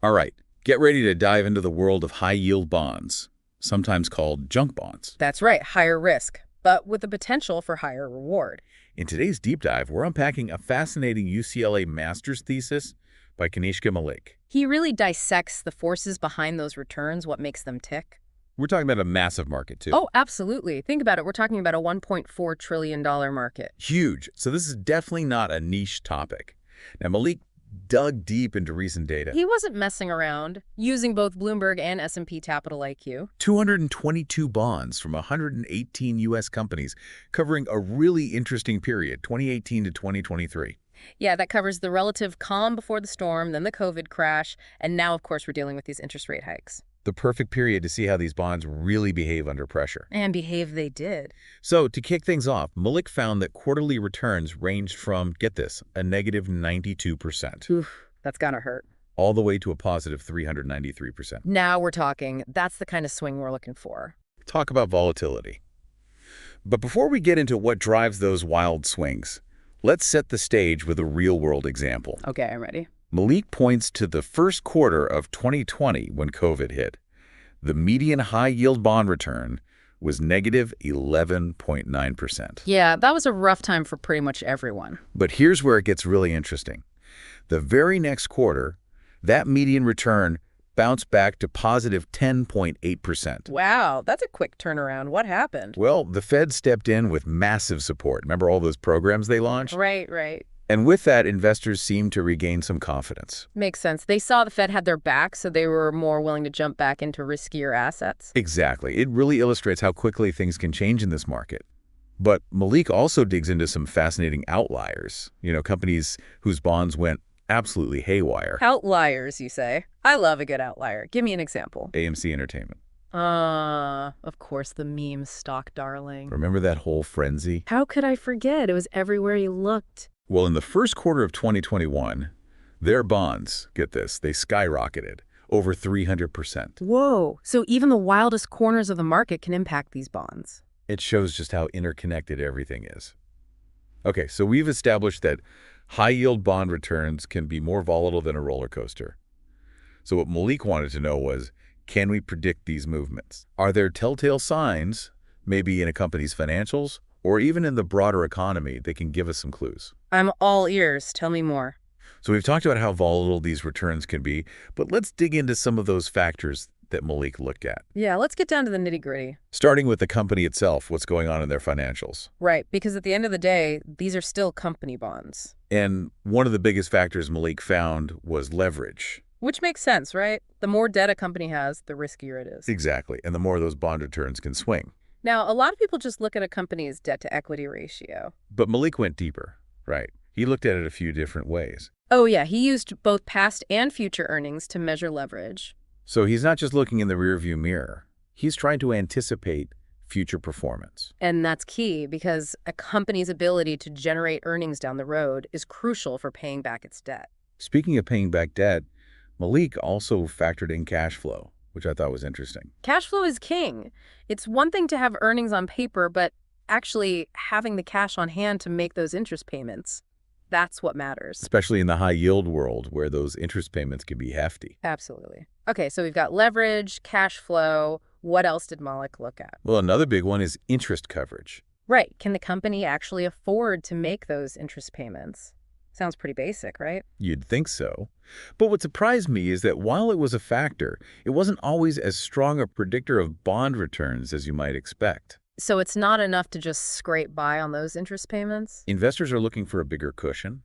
All right, get ready to dive into the world of high-yield bonds, sometimes called junk bonds. That's right, higher risk, but with the potential for higher reward. In today's deep dive, we're unpacking a fascinating UCLA master's thesis by Kanishka Malik. He really dissects the forces behind those returns, what makes them tick. We're talking about a massive market, too. Oh, absolutely. Think about it. We're talking about a $1.4 trillion market. Huge. So this is definitely not a niche topic. Now, Malik dug deep into recent data. He wasn't messing around, using both Bloomberg and S&P Capital IQ. 222 bonds from 118 U.S. companies covering a really interesting period, 2018 to 2023. Yeah, that covers the relative calm before the storm, then the COVID crash, and now, of course, we're dealing with these interest rate hikes. The perfect period to see how these bonds really behave under pressure. And behave they did. So, to kick things off, Malik found that quarterly returns ranged from, get this, a negative 92%. Oof, that's gotta hurt. All the way to a positive 393%. Now we're talking. That's the kind of swing we're looking for. Talk about volatility. But before we get into what drives those wild swings, let's set the stage with a real-world example. Okay, I'm ready. Malik points to the first quarter of 2020 when COVID hit. The median high-yield bond return was negative 11.9%. Yeah, that was a rough time for pretty much everyone. But here's where it gets really interesting. The very next quarter, that median return bounced back to positive 10.8%. Wow, that's a quick turnaround. What happened? Well, the Fed stepped in with massive support. Remember all those programs they launched? Right. And with that, investors seemed to regain some confidence. Makes sense. They saw the Fed had their back, so they were more willing to jump back into riskier assets. Exactly. It really illustrates how quickly things can change in this market. But Malik also digs into some fascinating outliers, companies whose bonds went absolutely haywire. Outliers, you say? I love a good outlier. Give me an example. AMC Entertainment. Of course, the meme stock darling. Remember that whole frenzy? How could I forget? It was everywhere you looked. Well, in the first quarter of 2021, their bonds, get this, they skyrocketed over 300%. Whoa. So even the wildest corners of the market can impact these bonds. It shows just how interconnected everything is. Okay, so we've established that high-yield bond returns can be more volatile than a roller coaster. So what Malik wanted to know was, can we predict these movements? Are there telltale signs, maybe in a company's financials, or even in the broader economy, that can give us some clues? I'm all ears. Tell me more. So we've talked about how volatile these returns can be, but let's dig into some of those factors that Malik looked at. Yeah, let's get down to the nitty-gritty. Starting with the company itself, what's going on in their financials. Right, because at the end of the day, these are still company bonds. And one of the biggest factors Malik found was leverage. Which makes sense, right? The more debt a company has, the riskier it is. Exactly, and the more those bond returns can swing. Now, a lot of people just look at a company's debt-to-equity ratio. But Malik went deeper, right? He looked at it a few different ways. Oh yeah, he used both past and future earnings to measure leverage. So he's not just looking in the rearview mirror. He's trying to anticipate future performance. And that's key because a company's ability to generate earnings down the road is crucial for paying back its debt. Speaking of paying back debt, Malik also factored in cash flow, which I thought was interesting. Cash flow is king. It's one thing to have earnings on paper, but actually having the cash on hand to make those interest payments, that's what matters. Especially in the high-yield world where those interest payments can be hefty. Absolutely. Okay, so we've got leverage, cash flow. What else did Malik look at? Well, another big one is interest coverage. Right. Can the company actually afford to make those interest payments? Sounds pretty basic, right? You'd think so. But what surprised me is that while it was a factor, it wasn't always as strong a predictor of bond returns as you might expect. So it's not enough to just scrape by on those interest payments? Investors are looking for a bigger cushion,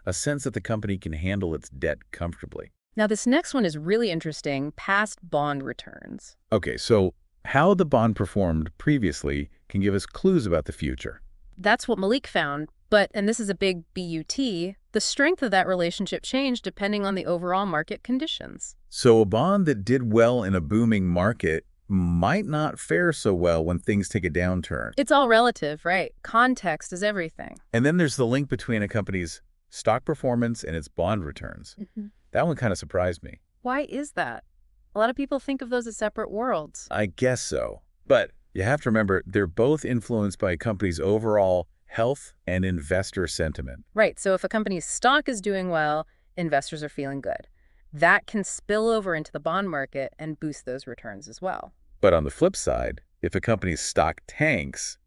a sense that the company can handle its debt comfortably. Now, this next one is really interesting, past bond returns. Okay, so how the bond performed previously can give us clues about the future. That's what Malik found, but, and this is a big BUT, the strength of that relationship changed depending on the overall market conditions. So a bond that did well in a booming market might not fare so well when things take a downturn. It's all relative, right? Context is everything. And then there's the link between a company's stock performance and its bond returns. That one kind of surprised me. Why is that? A lot of people think of those as separate worlds. I guess so. But you have to remember, they're both influenced by a company's overall health and investor sentiment. Right, so if a company's stock is doing well, investors are feeling good. That can spill over into the bond market and boost those returns as well. But on the flip side, if a company's stock tanks,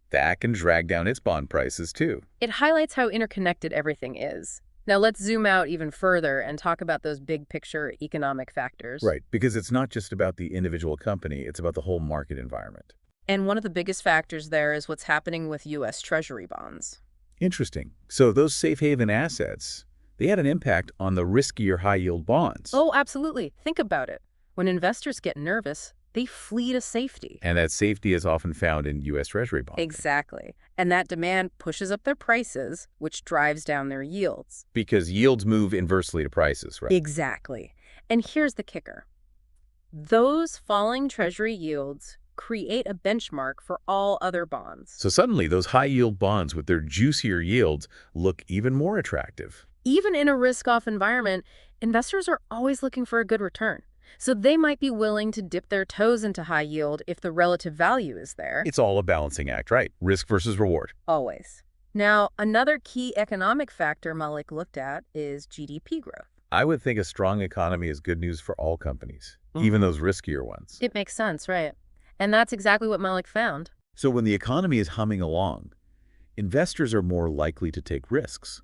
that can drag down its bond prices too. It highlights how interconnected everything is. Now let's zoom out even further and talk about those big picture economic factors. Right, because it's not just about the individual company, it's about the whole market environment. And one of the biggest factors there is what's happening with U.S. Treasury bonds. Interesting. So those safe haven assets, they had an impact on the riskier high-yield bonds. Oh, absolutely. Think about it. When investors get nervous, they flee to safety. And that safety is often found in U.S. Treasury bonds. Exactly. And that demand pushes up their prices, which drives down their yields. Because yields move inversely to prices, right? Exactly. And here's the kicker. Those falling Treasury yields create a benchmark for all other bonds. So suddenly, those high-yield bonds with their juicier yields look even more attractive. Even in a risk-off environment, investors are always looking for a good return. So they might be willing to dip their toes into high yield if the relative value is there. It's all a balancing act, right? Risk versus reward. Always. Now, another key economic factor Malik looked at is GDP growth. I would think a strong economy is good news for all companies, even those riskier ones. It makes sense, right? And that's exactly what Malik found. So when the economy is humming along, investors are more likely to take risks.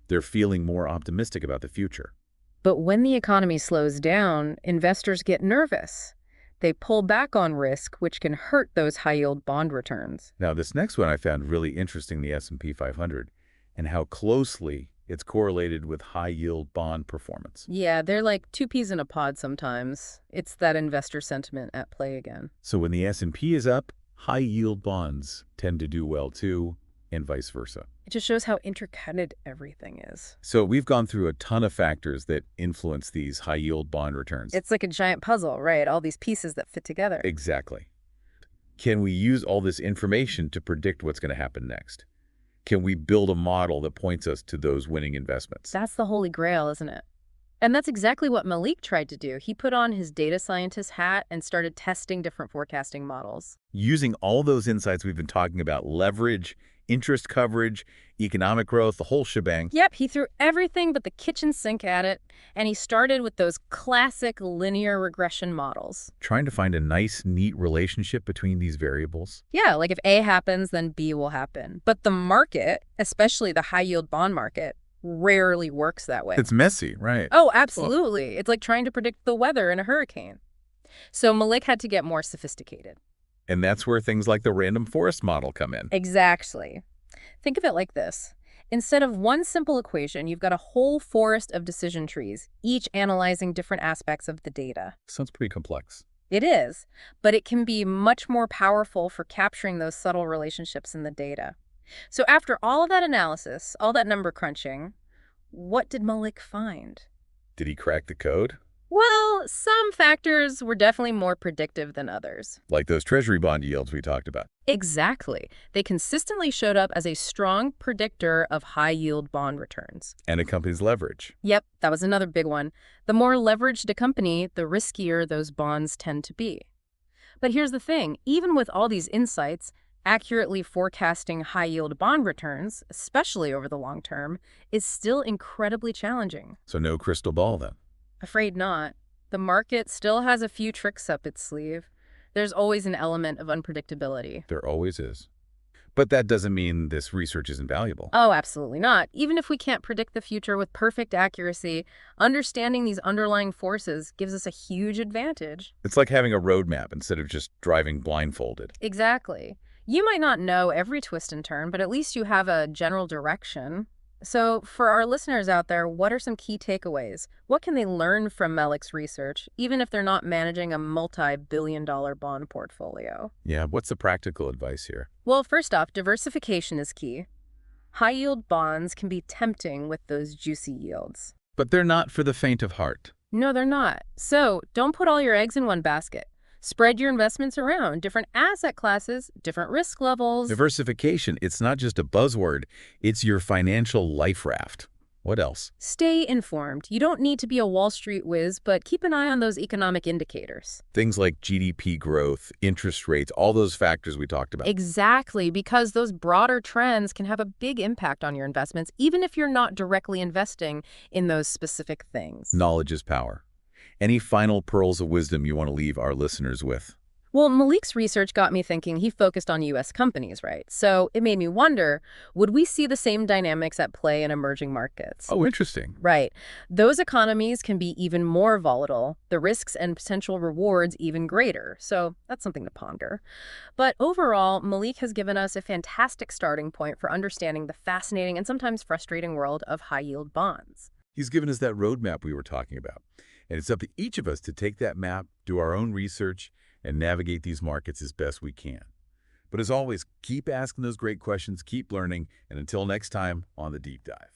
They're feeling more optimistic about the future. But when the economy slows down, investors get nervous. They pull back on risk, which can hurt those high-yield bond returns. Now, this next one I found really interesting, the S&P 500, and how closely it's correlated with high-yield bond performance. Yeah, they're like two peas in a pod sometimes. It's that investor sentiment at play again. So when the S&P is up, high-yield bonds tend to do well too, and vice versa. It just shows how interconnected everything is. So we've gone through a ton of factors that influence these high-yield bond returns. It's like a giant puzzle, right? All these pieces that fit together. Exactly. Can we use all this information to predict what's going to happen next? Can we build a model that points us to those winning investments? That's the holy grail, isn't it? And that's exactly what Malik tried to do. He put on his data scientist hat and started testing different forecasting models. Using all those insights we've been talking about, leverage, interest coverage, economic growth, the whole shebang. Yep, he threw everything but the kitchen sink at it, and he started with those classic linear regression models. Trying to find a nice, neat relationship between these variables. Yeah, like if A happens, then B will happen. But the market, especially the high-yield bond market, rarely works that way. It's messy, right? Oh, absolutely. It's like trying to predict the weather in a hurricane. So Malik had to get more sophisticated. And that's where things like the random forest model come in. Exactly. Think of it like this. Instead of one simple equation, you've got a whole forest of decision trees, each analyzing different aspects of the data. Sounds pretty complex. It is, but it can be much more powerful for capturing those subtle relationships in the data. So after all of that analysis, all that number crunching, what did Malik find? Did he crack the code? Well, some factors were definitely more predictive than others. Like those treasury bond yields we talked about. Exactly. They consistently showed up as a strong predictor of high-yield bond returns. And a company's leverage. Yep, that was another big one. The more leveraged a company, the riskier those bonds tend to be. But here's the thing. Even with all these insights, accurately forecasting high-yield bond returns, especially over the long term, is still incredibly challenging. So no crystal ball then. Afraid not. The market still has a few tricks up its sleeve. There's always an element of unpredictability. There always is. But that doesn't mean this research isn't valuable. Oh, absolutely not. Even if we can't predict the future with perfect accuracy, understanding these underlying forces gives us a huge advantage. It's like having a roadmap instead of just driving blindfolded. Exactly. You might not know every twist and turn, but at least you have a general direction. So for our listeners out there, what are some key takeaways? What can they learn from Malik's research, even if they're not managing a multi-billion-dollar bond portfolio? Yeah, what's the practical advice here? Well, first off, diversification is key. High-yield bonds can be tempting with those juicy yields. But they're not for the faint of heart. No, they're not. So don't put all your eggs in one basket. Spread your investments around, different asset classes, different risk levels. Diversification, it's not just a buzzword, it's your financial life raft. What else? Stay informed. You don't need to be a Wall Street whiz, but keep an eye on those economic indicators. Things like GDP growth, interest rates, all those factors we talked about. Exactly, because those broader trends can have a big impact on your investments, even if you're not directly investing in those specific things. Knowledge is power. Any final pearls of wisdom you want to leave our listeners with? Well, Malik's research got me thinking. He focused on U.S. companies, right? So it made me wonder, would we see the same dynamics at play in emerging markets? Oh, interesting. Right. Those economies can be even more volatile, the risks and potential rewards even greater. So that's something to ponder. But overall, Malik has given us a fantastic starting point for understanding the fascinating and sometimes frustrating world of high-yield bonds. He's given us that roadmap we were talking about. And it's up to each of us to take that map, do our own research, and navigate these markets as best we can. But as always, keep asking those great questions, keep learning, and until next time on The Deep Dive.